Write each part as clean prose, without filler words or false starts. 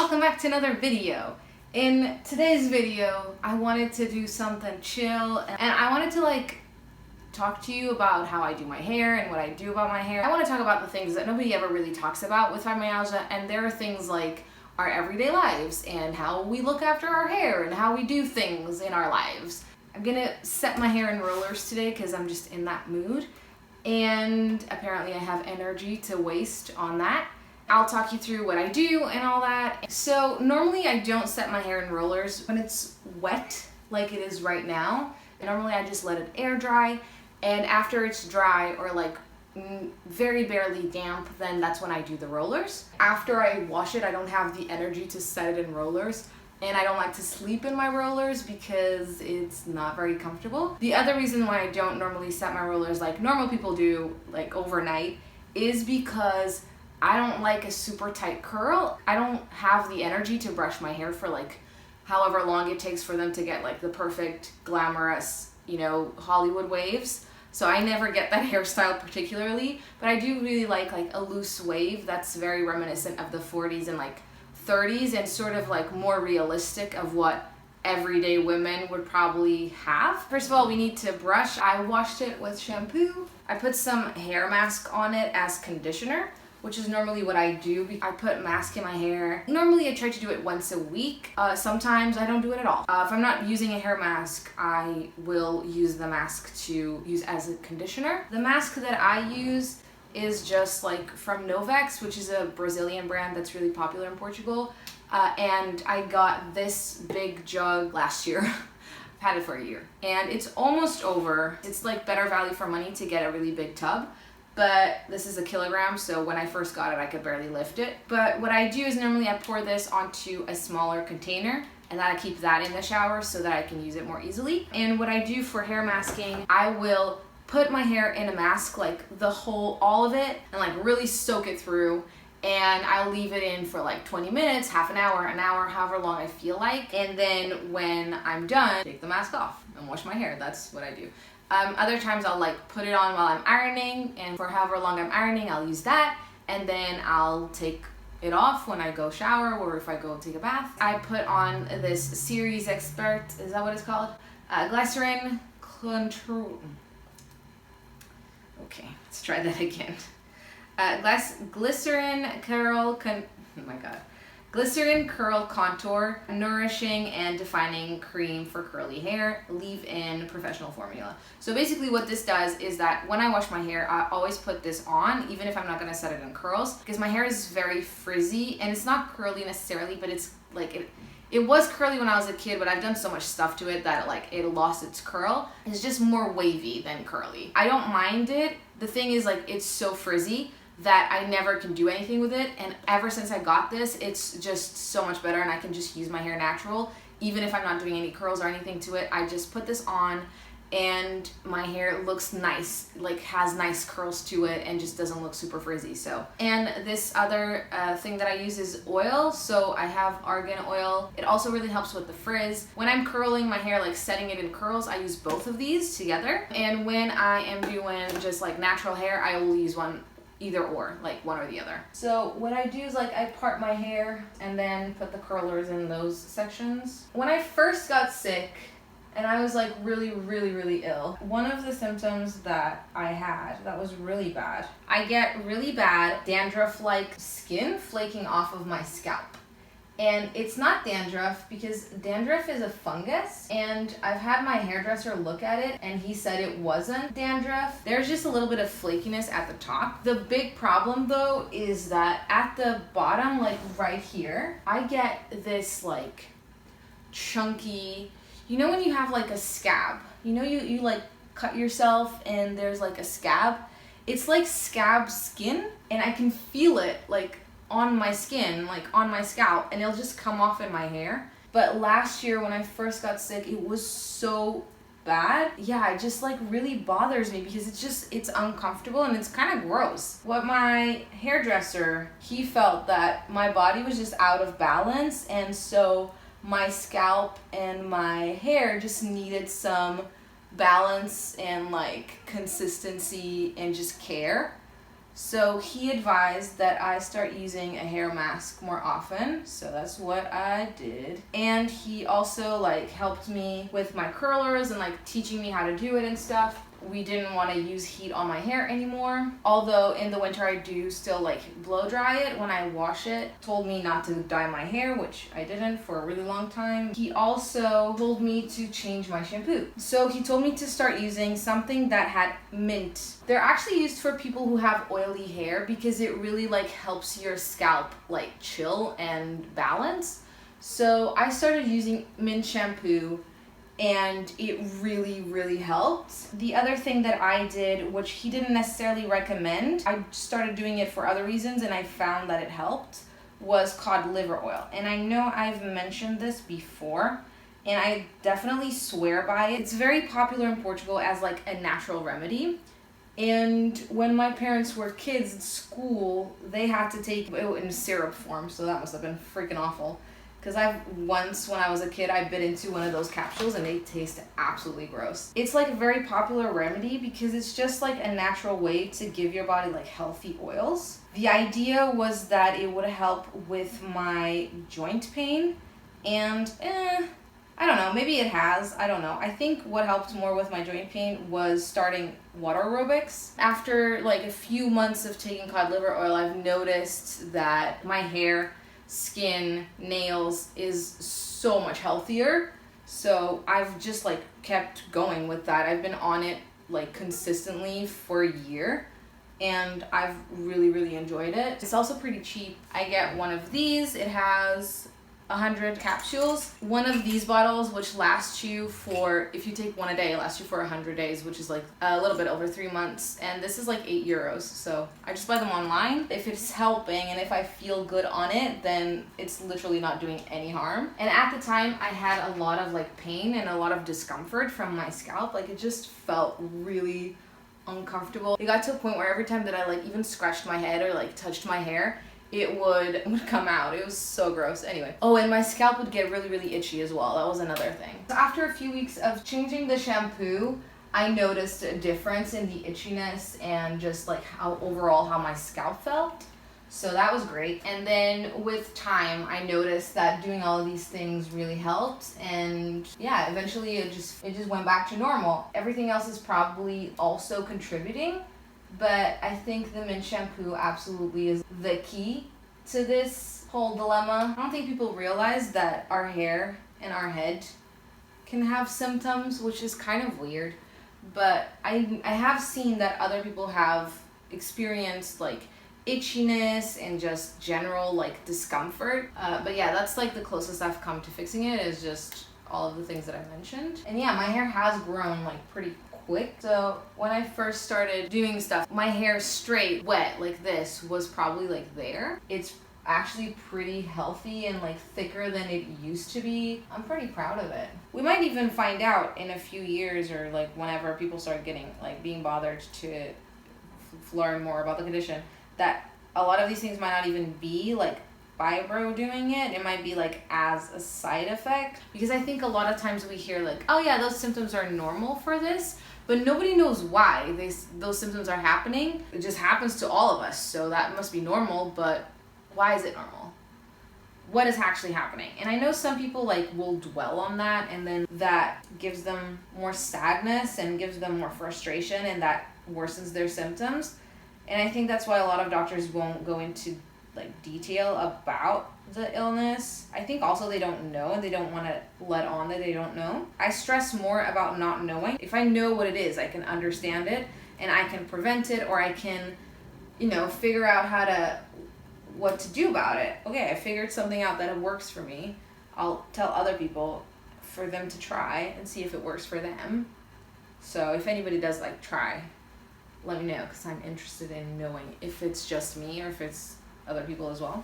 welcome back to another video. In today's video, I wanted to do something chill and I wanted to talk to you about how I do my hair and what I do about my hair. I want to talk about the things that nobody ever really talks about with fibromyalgia, and there are things like our everyday lives and how we look after our hair and how we do things in our lives. I'm gonna set my hair in rollers today because I'm just in that mood, and apparently I have energy to waste on that. I'll talk you through what I do and all that. So normally I don't set my hair in rollers when it's wet like it is right now. Normally I just let it air dry, and after it's dry or very barely damp, then that's when I do the rollers. After I wash it, I don't have the energy to set it in rollers, and I don't like to sleep in my rollers because it's not very comfortable. The other reason why I don't normally set my rollers like normal people do, like overnight, is because I don't like a super tight curl. I don't have the energy to brush my hair for however long it takes for them to get the perfect glamorous, Hollywood waves. So I never get that hairstyle particularly, but I do really like a loose wave that's very reminiscent of the 40s and 30s and sort of more realistic of what everyday women would probably have. First of all, we need to brush. I washed it with shampoo. I put some hair mask on it as conditioner, which is normally what I do. I put mask in my hair. Normally I try to do it once a week. Sometimes I don't do it at all. If I'm not using a hair mask, I will use the mask to use as a conditioner. The mask that I use is just from Novex, which is a Brazilian brand that's really popular in Portugal. And I got this big jug last year. I've had it for a year. And it's almost over. It's better value for money to get a really big tub. But this is a kilogram, so when I first got it, I could barely lift it. But what I do is normally I pour this onto a smaller container, and then I keep that in the shower so that I can use it more easily. And what I do for hair masking, I will put my hair in a mask, all of it, and really soak it through. And I'll leave it in for 20 minutes, half an hour, however long I feel like. And then when I'm done, take the mask off and wash my hair. That's what I do. Other times I'll put it on while I'm ironing, and for however long I'm ironing, I'll use that, and then I'll take it off when I go shower or if I go take a bath. I put on this Series Expert, is that what it's called? Glycerin Control. Okay, let's try that again. Glycerin Curl Contour, nourishing and defining cream for curly hair, leave-in professional formula. So basically what this does is that when I wash my hair, I always put this on, even if I'm not gonna set it in curls, because my hair is very frizzy, and it's not curly necessarily, but it's it was curly when I was a kid, but I've done so much stuff to it that it lost its curl. It's just more wavy than curly. I don't mind it. The thing is it's so frizzy that I never can do anything with it, and ever since I got this, it's just so much better, and I can just use my hair natural even if I'm not doing any curls or anything to it. I just put this on and my hair looks nice, has nice curls to it, and just doesn't look super frizzy. So, and this other thing that I use is oil. So I have argan oil. It also really helps with the frizz. When I'm curling my hair, setting it in curls, I use both of these together. And when I am doing just natural hair, I will use either or, one or the other. So what I do is I part my hair and then put the curlers in those sections. When I first got sick and I was really, really, really ill, one of the symptoms that I had that was really bad, I get really bad dandruff-like skin flaking off of my scalp. And it's not dandruff, because dandruff is a fungus, and I've had my hairdresser look at it and he said it wasn't dandruff. There's just a little bit of flakiness at the top. The big problem though is that at the bottom, right here, I get this chunky, when you have a scab, you cut yourself and there's a scab. It's scab skin, and I can feel it on my skin, on my scalp, and it'll just come off in my hair. But last year when I first got sick, it was so bad. Yeah, it just really bothers me because it's uncomfortable and it's kind of gross. What my hairdresser, he felt that my body was just out of balance, and so my scalp and my hair just needed some balance and consistency and just care. So he advised that I start using a hair mask more often, so that's what I did. And he also like helped me with my curlers and like teaching me how to do it and stuff. We didn't want to use heat on my hair anymore. Although in the winter I do still like blow dry it when I wash it. Told me not to dye my hair, which I didn't for a really long time. He also told me to change my shampoo. So he told me to start using something that had mint. They're actually used for people who have oily hair because it really like helps your scalp like chill and balance. So I started using mint shampoo and it really helped. The other thing that I did, which he didn't necessarily recommend, I started doing it for other reasons and I found that it helped, was cod liver oil. And I know I've mentioned this before and I definitely swear by it. It's very popular in Portugal as like a natural remedy. And when my parents were kids at school, they had to take it in syrup form, so that must have been freaking awful. Because once when I was a kid, I bit into one of those capsules and they taste absolutely gross. It's like a very popular remedy because it's just like a natural way to give your body like healthy oils. The idea was that it would help with my joint pain and I don't know, maybe it has, I don't know. I think what helped more with my joint pain was starting water aerobics. After like a few months of taking cod liver oil, I've noticed that my hair, skin, nails is so much healthier. So I've just like kept going with that. I've been on it like consistently for a year and I've really enjoyed it. It's also pretty cheap. I get one of these. It has 100 capsules. One of these bottles, which lasts you for, if you take one a day, it lasts you for 100 days, which is like a little bit over 3 months. And this is like €8. So I just buy them online. If it's helping and if I feel good on it, then it's literally not doing any harm. And at the time I had a lot of like pain and a lot of discomfort from my scalp. Like it just felt really uncomfortable. It got to a point where every time that I like even scratched my head or like touched my hair, it would come out. It was so gross. Anyway. Oh, and my scalp would get really itchy as well. That was another thing. So after a few weeks of changing the shampoo, I noticed a difference in the itchiness and just like how my scalp felt. So that was great. And then with time, I noticed that doing all of these things really helped. And yeah, eventually it just went back to normal. Everything else is probably also contributing. But I think the mint shampoo absolutely is the key to this whole dilemma. I don't think people realize that our hair and our head can have symptoms, which is kind of weird. But I have seen that other people have experienced like itchiness and just general like discomfort. But yeah, that's like the closest I've come to fixing it, is just all of the things that I mentioned. And yeah, my hair has grown like pretty quick. So when I first started doing stuff, my hair straight, wet like this was probably like there. It's actually pretty healthy and like thicker than it used to be. I'm pretty proud of it. We might even find out in a few years or like whenever people start getting like being bothered to learn more about the condition, that a lot of these things might not even be like fibro doing it. It might be like as a side effect, because I think a lot of times we hear like, oh yeah, those symptoms are normal for this, but nobody knows why those symptoms are happening. It just happens to all of us, so that must be normal, but why is it normal? What is actually happening? And I know some people like will dwell on that, and then that gives them more sadness and gives them more frustration, and that worsens their symptoms. And I think that's why a lot of doctors won't go into like detail about the illness. I think also they don't know, and they don't want to let on that they don't know. I stress more about not knowing. If I know what it is, I can understand it and I can prevent it, or I can, figure out what to do about it. Okay, I figured something out that it works for me. I'll tell other people for them to try and see if it works for them. So if anybody does like try, let me know, because I'm interested in knowing if it's just me or if it's other people as well.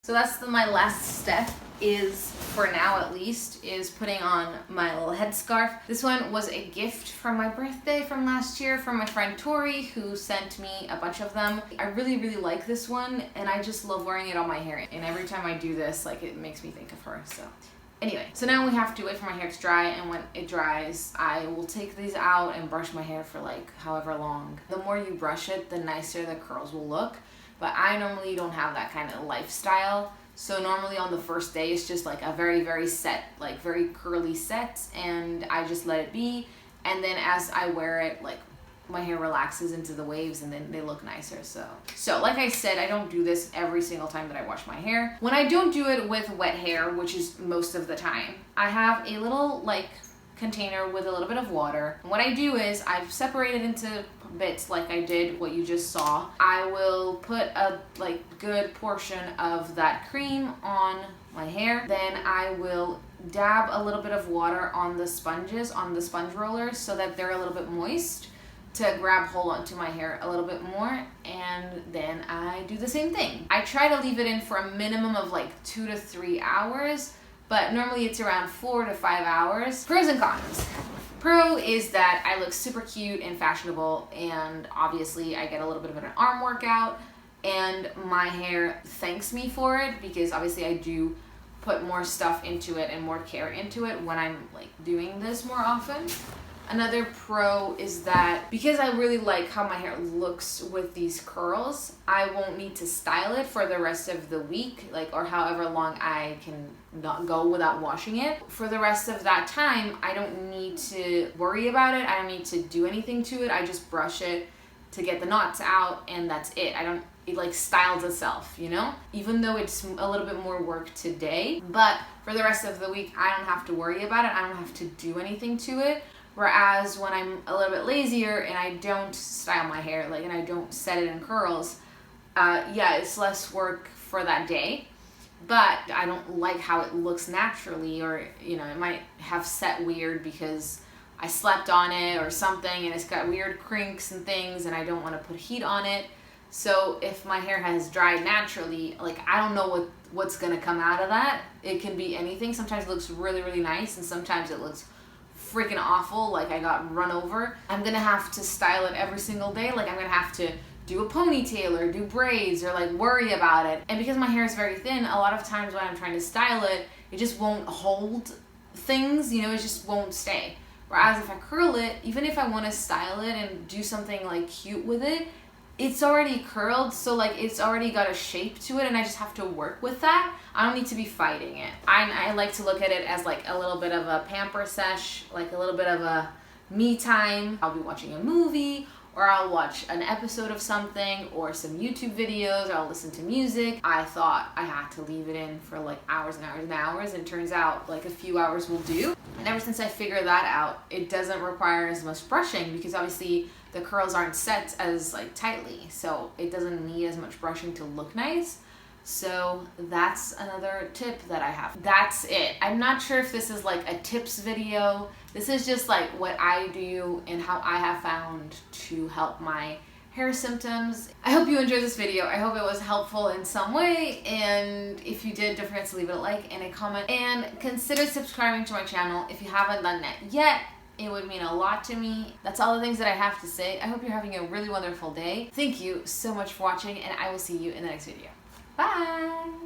So that's my last step, is for now at least, is putting on my little headscarf. This one was a gift from my birthday from last year from my friend Tori, who sent me a bunch of them. I really like this one, and I just love wearing it on my hair. And every time I do this, like, it makes me think of her. So Anyway, so now we have to wait for my hair to dry, and when it dries, I will take these out and brush my hair for like however long. The more you brush it, the nicer the curls will look, but I normally don't have that kind of lifestyle. So normally on the first day, it's just like a very set, like very curly set, and I just let it be. And then as I wear it, like my hair relaxes into the waves and then they look nicer. So like I said, I don't do this every single time that I wash my hair. When I don't do it with wet hair, which is most of the time, I have a little like container with a little bit of water. And what I do is I've separated into bits like I did what you just saw. I will put a like good portion of that cream on my hair. Then I will dab a little bit of water on the sponges, on the sponge rollers, so that they're a little bit moist, to grab hold onto my hair a little bit more, and then I do the same thing. I try to leave it in for a minimum of like 2 to 3 hours, but normally it's around 4 to 5 hours. Pros and cons. Pro is that I look super cute and fashionable, and obviously I get a little bit of an arm workout, and my hair thanks me for it, because obviously I do put more stuff into it and more care into it when I'm like doing this more often. Another pro is that because I really like how my hair looks with these curls, I won't need to style it for the rest of the week, like, or however long I can not go without washing it. For the rest of that time, I don't need to worry about it. I don't need to do anything to it. I just brush it to get the knots out, and that's it. It like styles itself, you know? Even though it's a little bit more work today, but for the rest of the week, I don't have to worry about it. I don't have to do anything to it. Whereas when I'm a little bit lazier and I don't style my hair, like, and I don't set it in curls, yeah, it's less work for that day, but I don't like how it looks naturally, or, you know, it might have set weird because I slept on it or something and it's got weird crinks and things, and I don't want to put heat on it. So if my hair has dried naturally, like, I don't know what's gonna come out of that. It can be anything. Sometimes it looks really nice, and sometimes it looks freaking awful, like I got run over. I'm gonna have to style it every single day. Like, I'm gonna have to do a ponytail or do braids or like worry about it. And because my hair is very thin, a lot of times when I'm trying to style it, it just won't hold things, you know, it just won't stay. Whereas if I curl it, even if I want to style it and do something like cute with it, it's already curled, so like it's already got a shape to it, and I just have to work with that. I don't need to be fighting it. I like to look at it as like a little bit of a pamper sesh, like a little bit of a me time. I'll be watching a movie, or I'll watch an episode of something, or some YouTube videos, or I'll listen to music. I thought I had to leave it in for like hours and hours and hours, and it turns out like a few hours will do. And ever since I figured that out, it doesn't require as much brushing, because obviously the curls aren't set as like tightly, so it doesn't need as much brushing to look nice. So that's another tip that I have. That's it. I'm not sure if this is like a tips video. This is just like what I do and how I have found to help my hair symptoms. I hope you enjoyed this video. I hope it was helpful in some way, and if you did, don't forget to leave it a like and a comment, and consider subscribing to my channel if you haven't done that yet. It would mean a lot to me. That's all the things that I have to say. I hope you're having a really wonderful day. Thank you so much for watching, and I will see you in the next video. Bye!